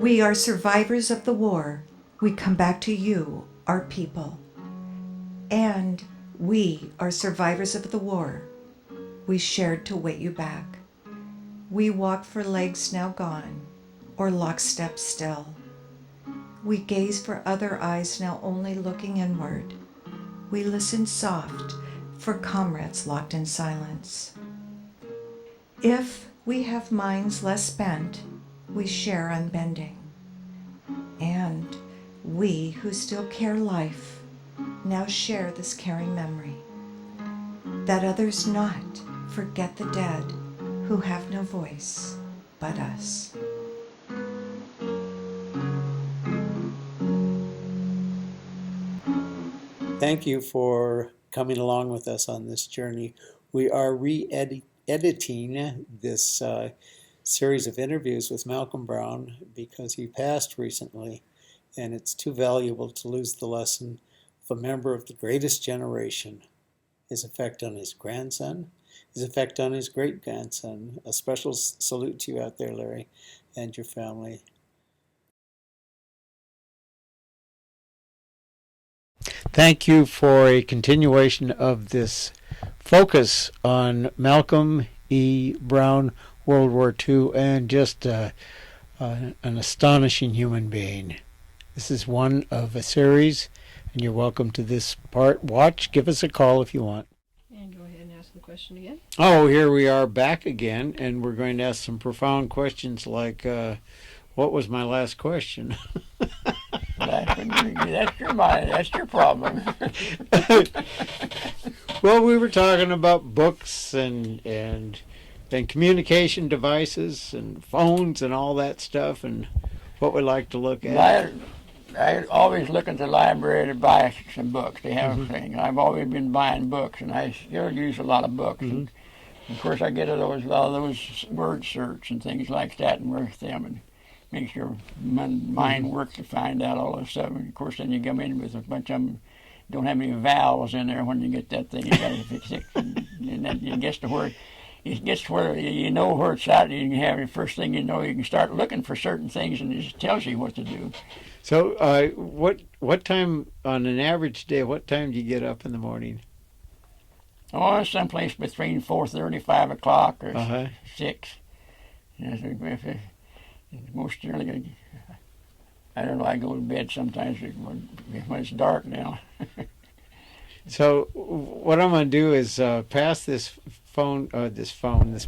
We are survivors of the war. We come back to you, our people. And we are survivors of the war. We shared to wait you back. We walk for legs now gone, or lockstep still. We gaze for other eyes now only looking inward. We listen soft for comrades locked in silence. If we have minds less bent, we share unbending. And we who still care life now share this caring memory, that others not forget the dead who have no voice but us. Thank you for coming along with us on this journey. We are re-editing this series of interviews with Malcolm Brown because he passed recently, and it's too valuable to lose the lesson of a member of the greatest generation, his effect on his grandson, his effect on his great-grandson. A special salute to you out there, Larry, and your family. Thank you for a continuation of this focus on Malcolm E. Brown, World War II, and just an astonishing human being. This is one of a series, and you're welcome to this part. Watch, give us a call if you want. And go ahead and ask the question again. Oh, here we are back again, and we're going to ask some profound questions like, what was my last question? That's your mind. That's your problem. Well, we were talking about books and communication devices and phones and all that stuff and what we like to look at. I always look at the library to buy some books. They have things. I've always been buying books, and I still use a lot of books. And of course, I get a lot of those word search and things like that, and work them and makes your mind work to find out all this stuff. And of course, then you come in with a bunch of them don't have any vowels in there when you get that thing. You got to fix it, and then it gets to where you know where it's at. And you can have the first thing you know, you can start looking for certain things, and it just tells you what to do. So, what time on an average day? What time do you get up in the morning? Oh, someplace between 4:30, 5 o'clock, or 6. Most early, I don't know. I go to bed sometimes when it's dark now. So, what I'm going to do is pass this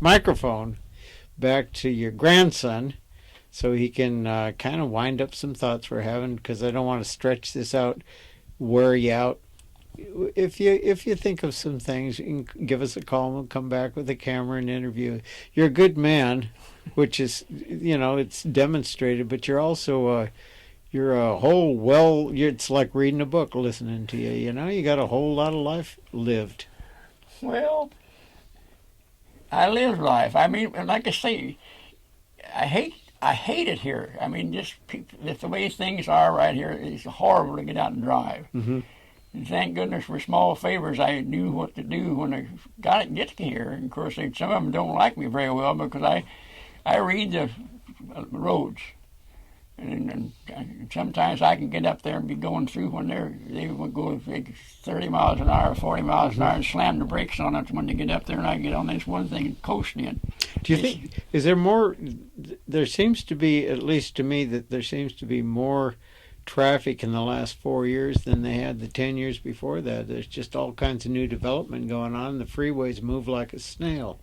microphone, back to your grandson, so he can kind of wind up some thoughts we're having, because I don't want to stretch this out, wear you out. If you think of some things, you can give us a call and we'll come back with a camera and interview. You're a good man, which is, it's demonstrated, but you're also you're a whole, it's like reading a book listening to you. You got a whole lot of life lived. Well, I live life. I mean, like I say, I hate it here. I mean, just the way things are right here, it's horrible to get out and drive. And thank goodness for small favors, I knew what to do when I get here. And of course, some of them don't like me very well because I read the roads. And sometimes I can get up there and be going through when they will go 30 miles an hour, 40 miles an hour, and slam the brakes on it when they get up there, and I get on this one thing and coast in. Do you think, is there more, there seems to be, at least to me, that there seems to be more traffic in the last 4 years than they had the 10 years before that. There's just all kinds of new development going on. The freeways move like a snail.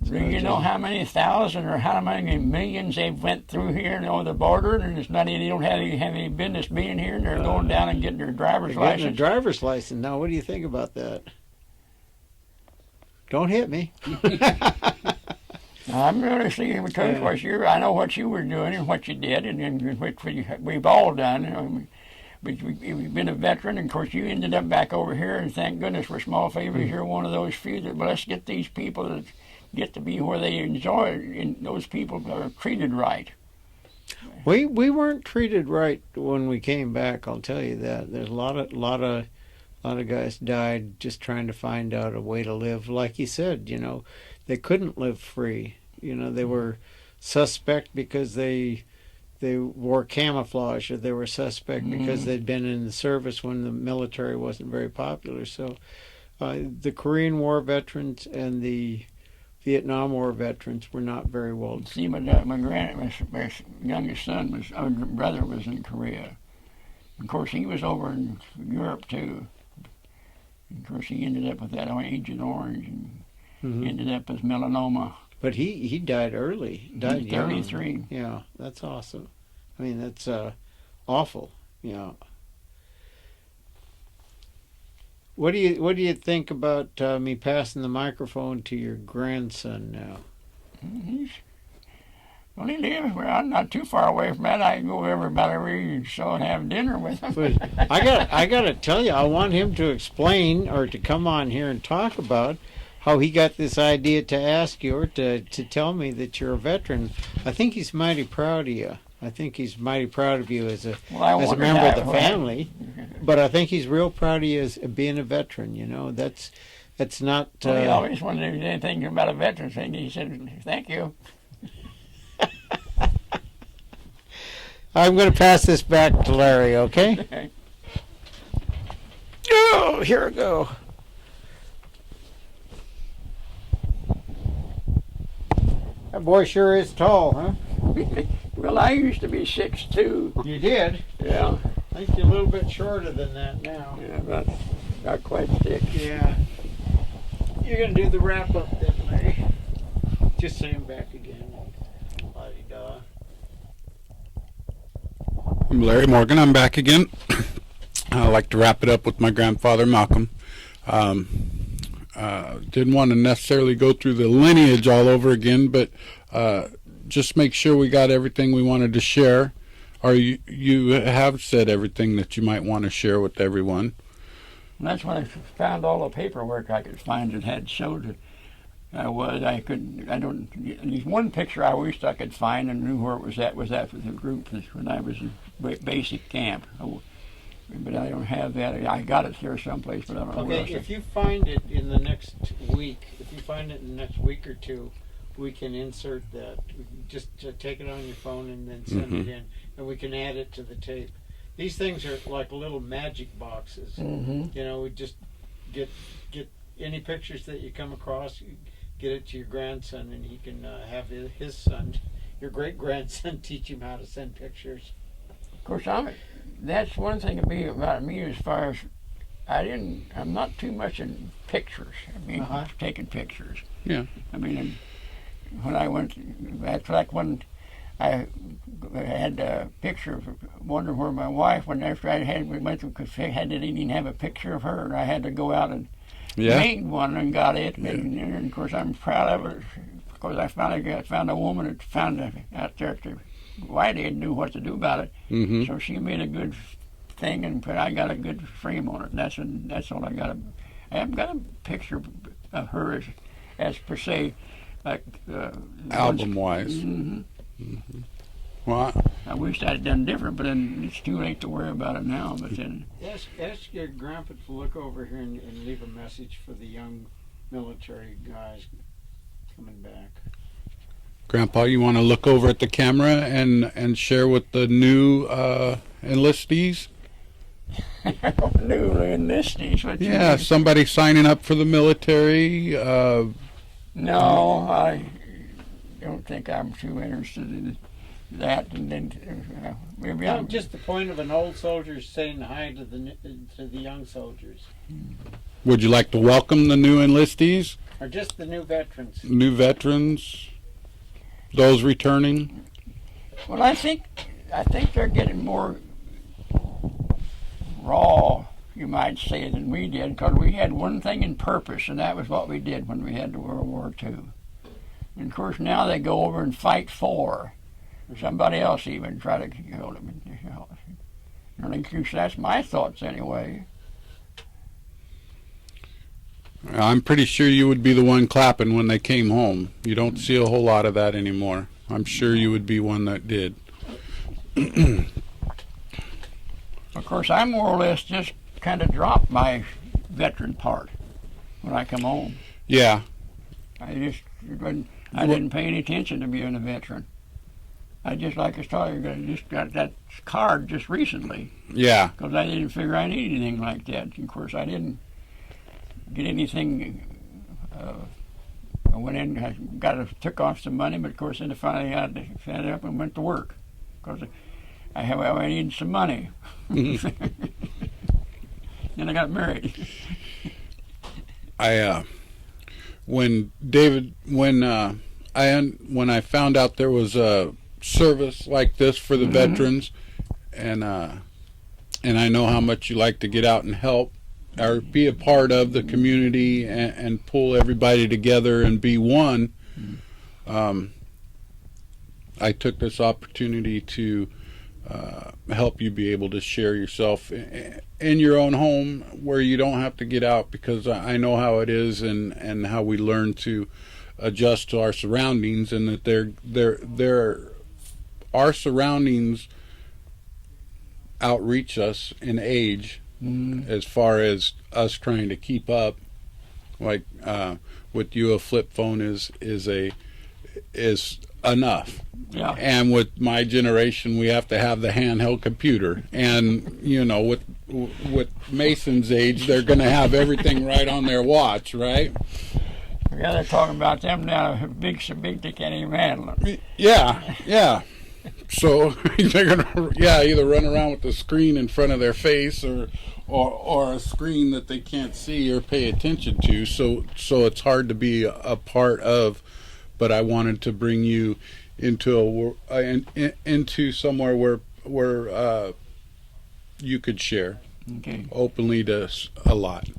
Do you know how many thousand or how many millions they've went through here and over the border, and it's not they don't have any business being here, and they're going down and getting their driver's license? Getting a driver's license. Now, what do you think about that? Don't hit me. I'm really seeing because I know what you were doing and what you did, and what we've all done. But you've been a veteran, and of course you ended up back over here, and thank goodness for small favors. You're one of those few that, well, let's get these people that get to be where they enjoy it, and those people are treated right. We weren't treated right when we came back, I'll tell you that. There's a lot of guys died just trying to find out a way to live. Like you said, they couldn't live free. They were suspect because they they wore camouflage or they were suspect because they'd been in the service when the military wasn't very popular. So the Korean War veterans and the Vietnam War veterans were not very well. See, my youngest son my brother was in Korea. Of course, he was over in Europe too. Of course, he ended up with that Agent Orange and ended up with melanoma. But he died early. Died young. 33. Yeah, that's awesome. I mean, that's awful. Yeah. What do you think about me passing the microphone to your grandson now? Well, he lives not too far away from that. I can go about every so and have dinner with him. But I got to tell you, I want him to explain or to come on here and talk about how he got this idea to ask you or to tell me that you're a veteran. I think he's mighty proud of you. I think he's mighty proud of you as a member of the family. But I think he's real proud of you as being a veteran. You know, that's not. Well, he always wanted to do anything about a veteran thing. He said, "Thank you." I'm going to pass this back to Larry. Okay. Okay. Oh, here we go. That boy sure is tall, huh? Well, I used to be 6'2". You did? Yeah. I think you're a little bit shorter than that now. Yeah, but not quite 6. Yeah. You're going to do the wrap up then, Larry. Just say him back again. La-di-da. I'm Larry Morgan. I'm back again. I like to wrap it up with my grandfather, Malcolm. Didn't want to necessarily go through the lineage all over again, but just make sure we got everything we wanted to share. Or you have said everything that you might want to share with everyone. And that's when I found all the paperwork I could find that had showed that there's one picture I wished I could find and knew where it was at with the group when I was in basic camp. But I don't have that. I got it here someplace, but I don't know where. Okay, if you find it in the next week, or two, we can insert that. We can just take it on your phone and then send it in, and we can add it to the tape. These things are like little magic boxes. You know, we just get any pictures that you come across, you get it to your grandson, and he can have his son, your great grandson, teach him how to send pictures. Of course, that's one thing about me as far as I'm not too much in pictures. I mean, taking pictures. Yeah. I mean, when I that's like when I had a picture of wondering where my wife, when after we went to didn't even have a picture of her, and I had to go out and made one and got it. Yeah. And of course, I'm proud of it. Of course, I finally found a woman that found it out there to Whitey and knew what to do about it. So she made a good thing, and I got a good frame on it. And that's all I got. I haven't got a picture of her as per se, like album-wise. Well, I wish I'd done different, but then it's too late to worry about it now. But then ask your grandpa to look over here and leave a message for the young military guys coming back. Grandpa, you want to look over at the camera and share with the new enlistees? New enlistees? What you mean? Somebody signing up for the military. No, I don't think I'm too interested in that. And then maybe I'm just the point of an old soldier saying hi to the young soldiers. Would you like to welcome the new enlistees? Or just the new veterans? New veterans, those returning. Well, I think they're getting more raw, you might say, than we did, because we had one thing in purpose, and that was what we did when we had the World War II. And of course, now they go over and fight for somebody else, even try to kill them. That's my thoughts anyway. I'm pretty sure you would be the one clapping when they came home. You don't see a whole lot of that anymore. I'm sure you would be one that did. Of course, I more or less just kind of dropped my veteran part when I come home. Yeah. I didn't pay any attention to being a veteran. I just like I told you, I just got that card just recently Yeah. because I didn't figure I needed anything like that. Of course, I didn't get anything. I went in, took off some money, but of course, then I finally had to fed up and went to work because I needed some money. Then I got married. When I found out there was a service like this for the veterans, and I know how much you like to get out and help or be a part of the community and pull everybody together and be one. I took this opportunity to help you be able to share yourself in your own home where you don't have to get out, because I know how it is and how we learn to adjust to our surroundings, and that our surroundings outreach us in age as far as us trying to keep up. Like with you, a flip phone is enough. Yeah. And with my generation, we have to have the handheld computer. And with Mason's age, they're going to have everything right on their watch, right? Yeah, they're talking about them now. Big, so big they can't even handle them. Yeah. So they're gonna, either run around with the screen in front of their face or a screen that they can't see or pay attention to. So it's hard to be a part of. But I wanted to bring you into into somewhere where you could share openly to a lot.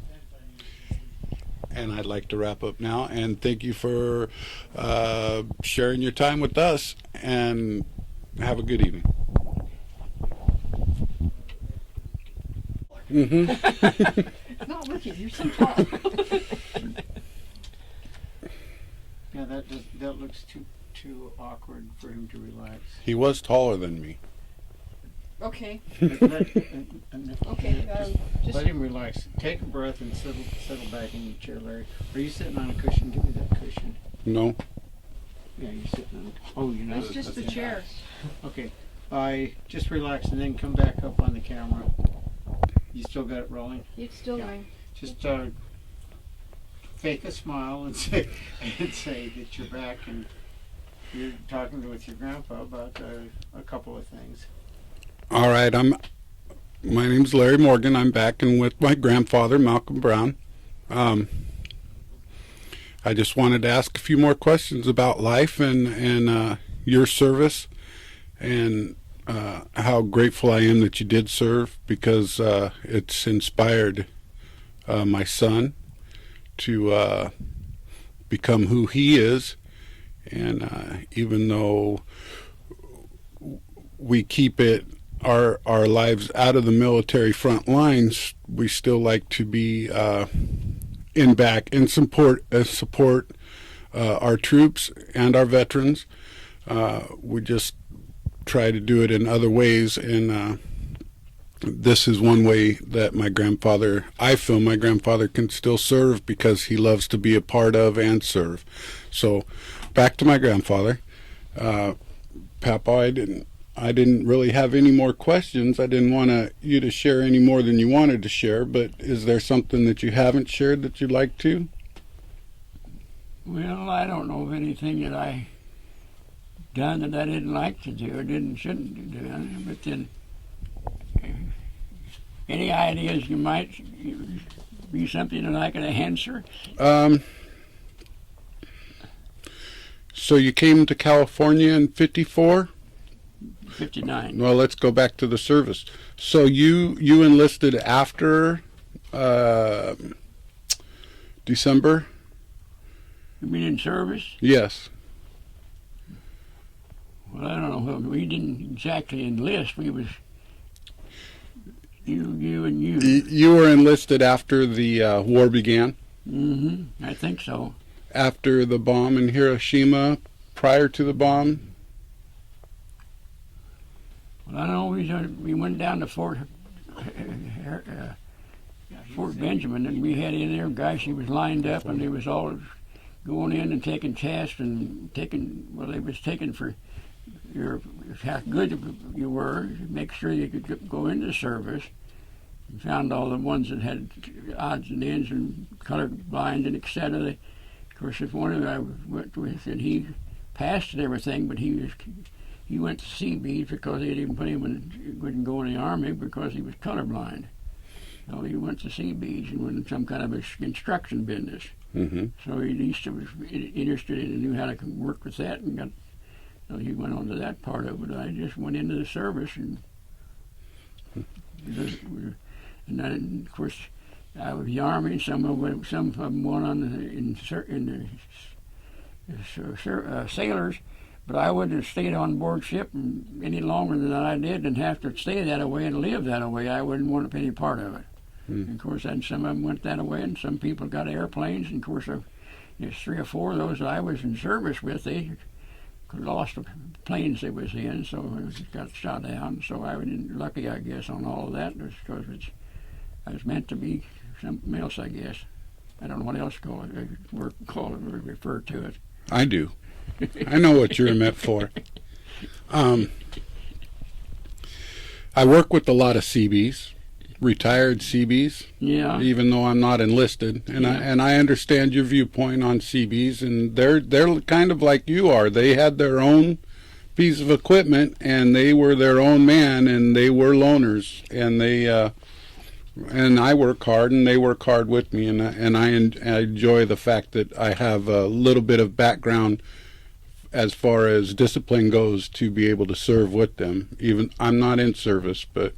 And I'd like to wrap up now. And thank you for sharing your time with us. And have a good evening. Not with you. You're so tall. Yeah, that looks too awkward for him to relax. He was taller than me. Okay. Okay, just let him relax. Take a breath and settle back in your chair, Larry. Are you sitting on a cushion? Give me that cushion. No. Yeah, you're sitting on. Oh, you're not. It's just the chair. Okay. Just relax and then come back up on the camera. You still got it rolling? It's still going. Just fake a smile and say that you're back and you're talking with your grandpa about a couple of things. All right. My name's Larry Morgan. I'm back and with my grandfather, Malcolm Brown. I just wanted to ask a few more questions about life and your service, and how grateful I am that you did serve, because it's inspired my son to become who he is. And even though we keep our lives out of the military front lines, we still like to be in support our troops and our veterans. We just try to do it in other ways, and this is one way that I feel my grandfather can still serve, because he loves to be a part of and serve. So back to my grandfather. Papa, I didn't really have any more questions. I didn't want you to share any more than you wanted to share, but is there something that you haven't shared that you'd like to? Well, I don't know of anything that I done that I didn't like to do or shouldn't do. But then, any ideas you might be something that I could answer? So you came to California in 54? 59. Well, let's go back to the service. So you enlisted after December? You mean in service? Yes. Well, I don't know. Well, we didn't exactly enlist. We was you and you. You were enlisted after the war began? Mm-hmm. I think so. After the bomb in Hiroshima, prior to the bomb? Well, I don't know. We went down to Fort Benjamin, and we had in there guys. He was lined up, and they was all going in and taking tests and they was taking for how good you were, make sure you could go into service. And found all the ones that had odds and ends and colorblind and etc. Of course, if one of them I went with, and he passed and everything, but he went to Seabees because they didn't put him in, he wouldn't go in the Army because he was colorblind. So he went to Seabees and went in some kind of a construction business. Mm-hmm. So he at least was interested in and knew how to work with that, and so he went on to that part of it. I just went into the service, and then, of course, I was the Army. Some of them went on in the sailors, but I wouldn't have stayed on board ship any longer than I did, and have to stay that way and live that way. I wouldn't want to be any part of it. And of course, and some of them went that way, and some people got airplanes. And of course, there's 3 or 4 of those that I was in service with. They lost the planes they was in, so it got shot down. So I was lucky, I guess, on all of that, because I was meant to be something else, I guess. I don't know what else call it or refer to it. I do. I know what you're meant for. I work with a lot of Seabees, retired Seabees, Yeah. even though I'm not enlisted, and I understand your viewpoint on Seabees, and they're kind of like you are. They had their own piece of equipment, and they were their own man, and they were loners, and they and I work hard, and they work hard with me, and I enjoy the fact that I have a little bit of background as far as discipline goes to be able to serve with them. Even I'm not in service, but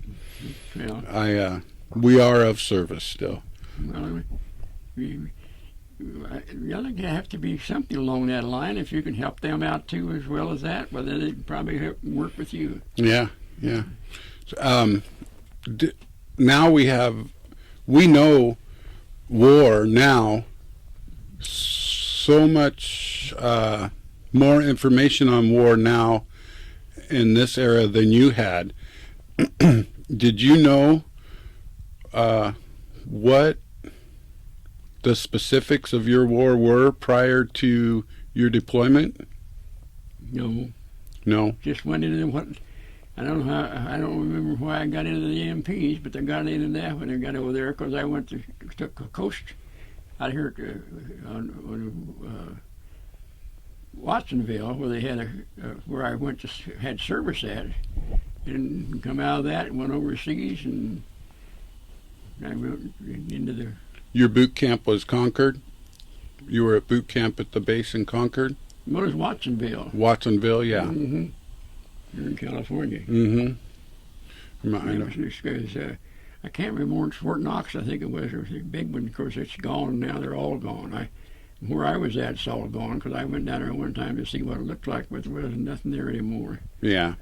Yeah. we are of service still. Well, really have to be something along that line. If you can help them out too, as well as that, well, then they'd probably work with you. Yeah. Now we know war now. So much more information on war now in this era than you had. Did you know what the specifics of your war were prior to your deployment? No. Just went into what. I don't know how. I don't remember why I got into the MPs, but I got into that when I got over there because I took a coast out here on Watsonville, where they had where I went to had service at, and come out of that and went overseas, and I went into the. Your boot camp was Concord? You were at boot camp at the base in Concord? What is Watsonville? Watsonville, yeah. Mm-hmm. Here in California. Mm-hmm. I can't remember Fort Knox, I think it was. It was a big one. Of course, it's gone now. They're all gone. Where I was at, it's all gone because I went down there one time to see what it looked like, but there wasn't nothing there anymore. Yeah.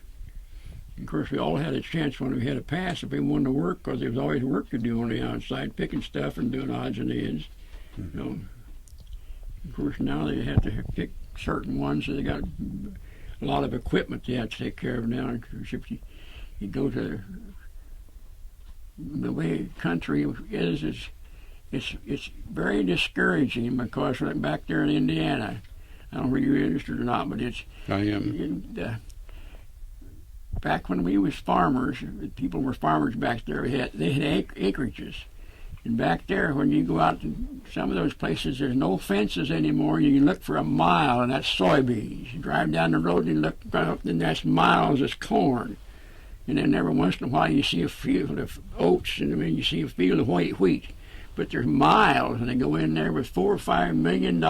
Of course, we all had a chance when we had a pass if we wanted to work, because there was always work to do on the outside, picking stuff and doing odds and ends. Mm-hmm. You know, of course, now they have to pick certain ones, so they got a lot of equipment they have to take care of now. If you go to the way country is, it's very discouraging, because back there in Indiana, I don't know if you're interested or not, but I am. Back when we was farmers, people were farmers back there. They had acreages, and back there, when you go out to some of those places, there's no fences anymore. You can look for a mile, and that's soybeans. You drive down the road and you look up, and that's miles of corn. And then every once in a while, you see a field of oats, and then you see a field of white wheat. But there's miles, and they go in there with $4 or $5 million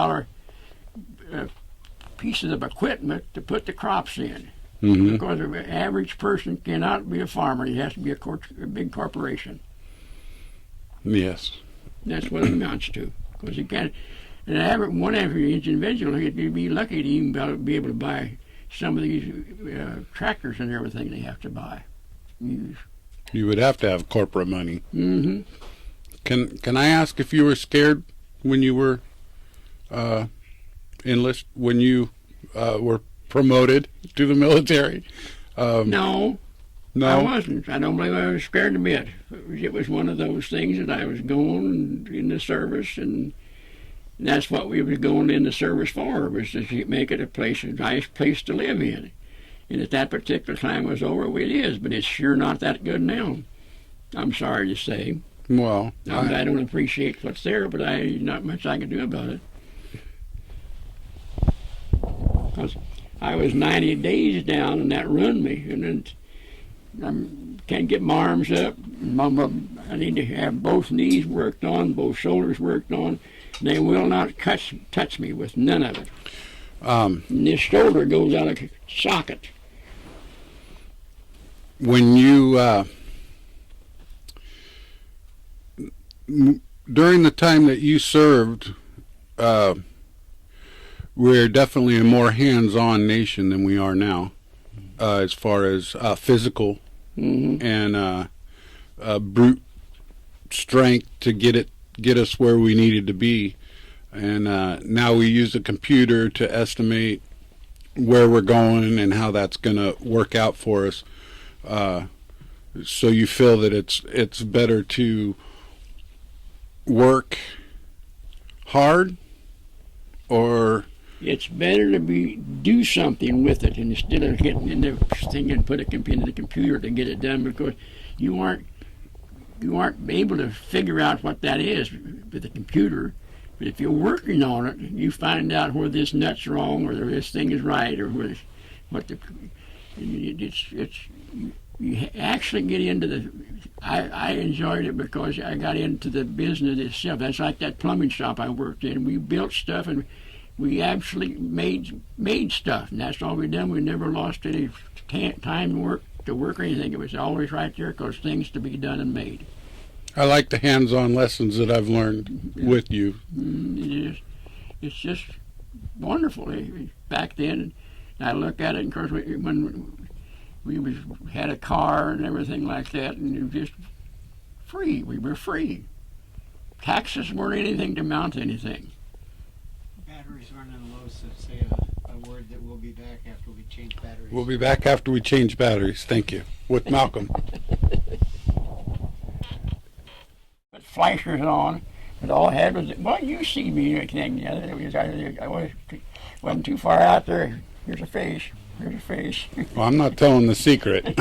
pieces of equipment to put the crops in. Mm-hmm. Because an average person cannot be a farmer. He has to be a big corporation. Yes. That's what it amounts to. Because you can't. One average individual, he'd be lucky to even be able to buy some of these tractors and everything they have to buy. Use. You would have to have corporate money. Mm-hmm. Can I ask if you were scared when you were when you were promoted to the military? No. No. I wasn't. I don't believe I was scared a bit. It was one of those things that I was going in the service, and that's what we was going in the service for, was to make it a nice place to live in. And at that particular time was over, well, it is, but it's sure not that good now. I'm sorry to say. Well, I don't appreciate what's there, but not much I can do about it. Because I was 90 days down, and that ruined me. And then I can't get my arms up. I need to have both knees worked on, both shoulders worked on. They will not touch me with none of it. And this shoulder goes out of socket. when you during the time that you served, we're definitely a more hands-on nation than we are now, as far as physical and brute strength to get us where we needed to be. And now we use a computer to estimate where we're going and how that's going to work out for us. So you feel that it's better to work hard, or it's better to do something with it instead of getting in the thing and put it into the computer to get it done, because you aren't able to figure out what that is with the computer. But if you're working on it, you find out where this nut's wrong, or this thing is right, or you actually get into the. I enjoyed it because I got into the business itself. That's like that plumbing shop I worked in. We built stuff and we actually made stuff, and that's all we done. We never lost any time to work or anything. It was always right there because things to be done and made. I like the hands-on lessons that I've learned with you. It's just wonderful. Back then, I look at it, and of course, when we had a car and everything like that, and it was just free. We were free. Taxes weren't anything to amount to anything. Batteries running low, so say a word that we'll be back after we change batteries. We'll be back after we change batteries. Thank you. With Malcolm. Put flashers on, but all I had was, well, you see me. I wasn't too far out there. Here's a face. Here's a face. Well, I'm not telling the secret.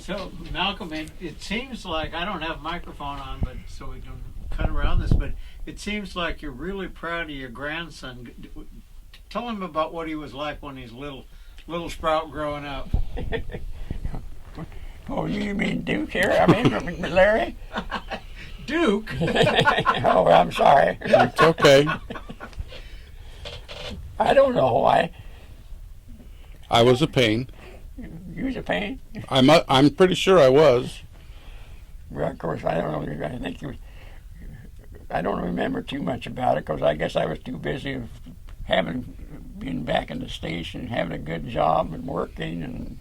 So, Malcolm, it seems like, I don't have a microphone on, but so we can cut around this, but it seems like you're really proud of your grandson. Tell him about what he was like when he's little sprout growing up. Oh, you mean Duke here? I mean, Larry? Duke? Oh, I'm sorry. It's okay. I don't know. I was a pain. You was a pain? I'm pretty sure I was. Well, of course, I don't know. I don't remember too much about it because I guess I was too busy being back in the station, having a good job and working, and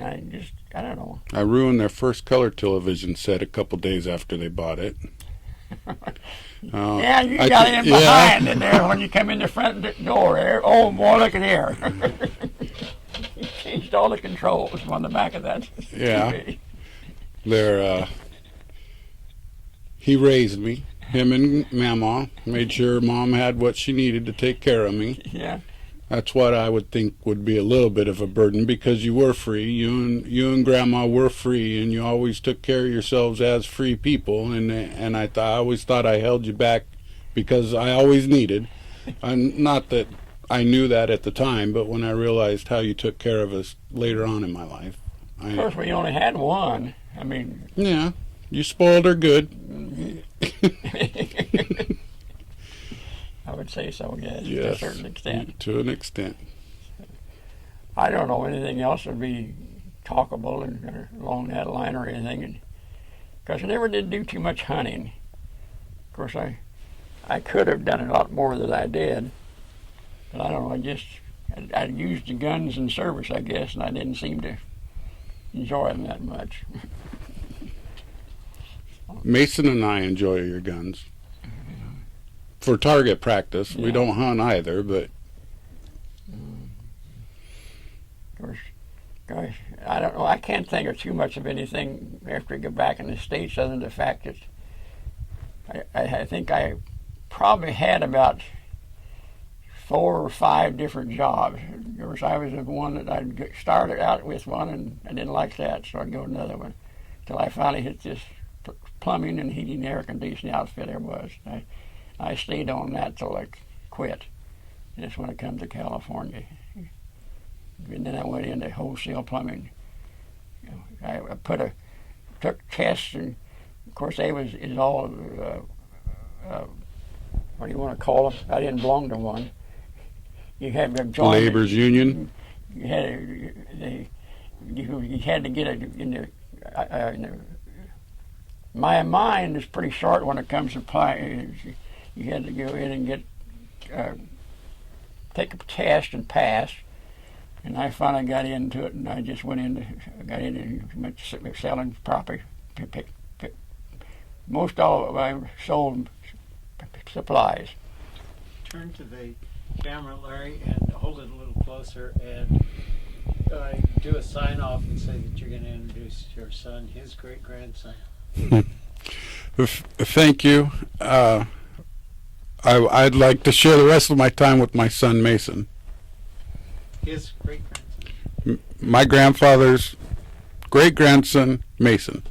I don't know. I ruined their first color television set a couple days after they bought it. Yeah, you got in behind in there when you come in the front door there. Oh, boy, look at here. You changed all the controls on the back of that TV. Yeah. He raised me. Him and Mama made sure Mom had what she needed to take care of me. Yeah. That's what I would think would be a little bit of a burden, because you were free. You and Grandma were free, and you always took care of yourselves as free people. And I always thought I held you back because I always needed. Not that I knew that at the time, but when I realized how you took care of us later on in my life. Of course, we only had one. I mean. Yeah, you spoiled her good. I would say so, yes, Yes, to a certain extent. To an extent. I don't know anything else would be talkable or along that line or anything, because I never did do too much hunting. Of course, I could have done a lot more than I did, but I don't know. I used the guns in service, I guess, and I didn't seem to enjoy them that much. Mason and I enjoy your guns. For target practice. We don't hunt either, but Of course, gosh, I don't know. I can't think of too much of anything after I get back in the States other than the fact that I think I probably had about 4 or 5 different jobs. Of course, I was the one that I started out with one, and I didn't like that, so I'd go to another one, till I finally hit this plumbing and heating air conditioning outfit there was. I stayed on that till I quit. That's when I come to California. And then I went into wholesale plumbing. I took tests, and of course they is all what do you want to call them? I didn't belong to one. You had to join Labor's union. You had to get it in the. My mind is pretty short when it comes to applying. You had to go in and get take a test and pass. And I finally got into it, and I just got in and went selling property. Most all of I sold supplies. Turn to the camera, Larry, and hold it a little closer, and do a sign off and say that you're going to introduce your son, his great grandson. Thank you. I'd like to share the rest of my time with my son Mason. His great grandson. My grandfather's great grandson Mason.